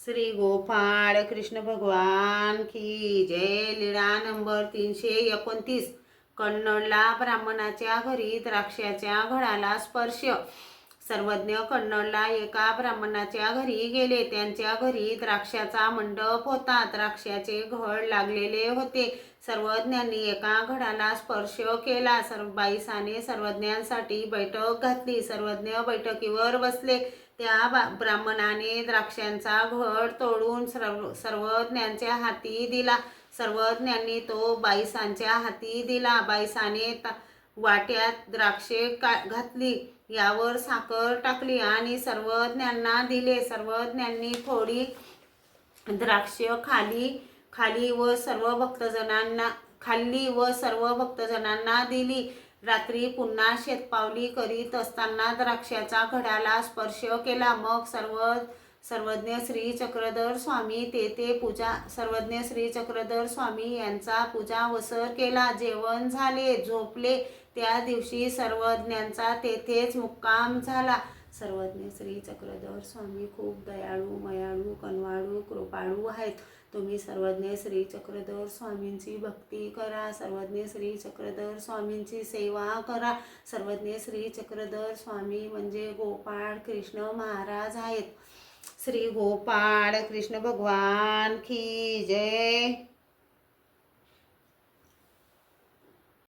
श्री गोपाळ कृष्ण भगवान की जय. लीळा नंबर 329. कन्नडला ब्राह्मणाच्या घरी द्राक्षाच्या घडाला स्पर्श. सर्वज्ञ कन्नडला एका ब्राह्मणाच्या घरी गेले. त्यांच्या घरी द्राक्षाचा मंडप होता. द्राक्षाचे घड लागलेले होते. सर्वज्ञांनी एका घडाला स्पर्श केला. बाईसाने सर्वज्ञांसाठी बैठक घातली. सर्वज्ञ बैठकीवर बसले. त्या ब्राह्मणाने द्राक्षांचा घड तोडून सर्वज्ञांच्या हाती दिला. सर्वज्ञांनी तो बाईसांच्या हाती दिला. बाईसाने वाट्यात द्राक्षे घातली. यावर साखर टाकली आणि सर्वज्ञांना दिले. सर्वज्ञांनी थोडी द्राक्ष खाली व सर्व भक्तजनांना दिली. रात्री पुन्हा शेतपावली करीत असताना द्राक्षाच्या घडाला स्पर्श केला. मग सर्वज्ञ श्री चक्रधर स्वामी सर्वज्ञ श्री चक्रधर स्वामी यांचा पूजा वसर केला. जेवण झाले, झोपले. त्या दिवशी सर्वज्ञांचा तेथेच मुक्काम झाला. सर्वज्ञ श्री चक्रधर स्वामी खूप दयाळू, मयाळू, कनवाळू, कृपाळू आहेत. तुम्ही सर्वज्ञ श्री चक्रधर स्वामींची भक्ती करा. सर्वज्ञ श्री चक्रधर स्वामींची सेवा करा. सर्वज्ञ श्री चक्रधर स्वामी म्हणजे गोपाळ कृष्ण महाराज आहेत. श्री गोपाळ कृष्ण भगवान की जय.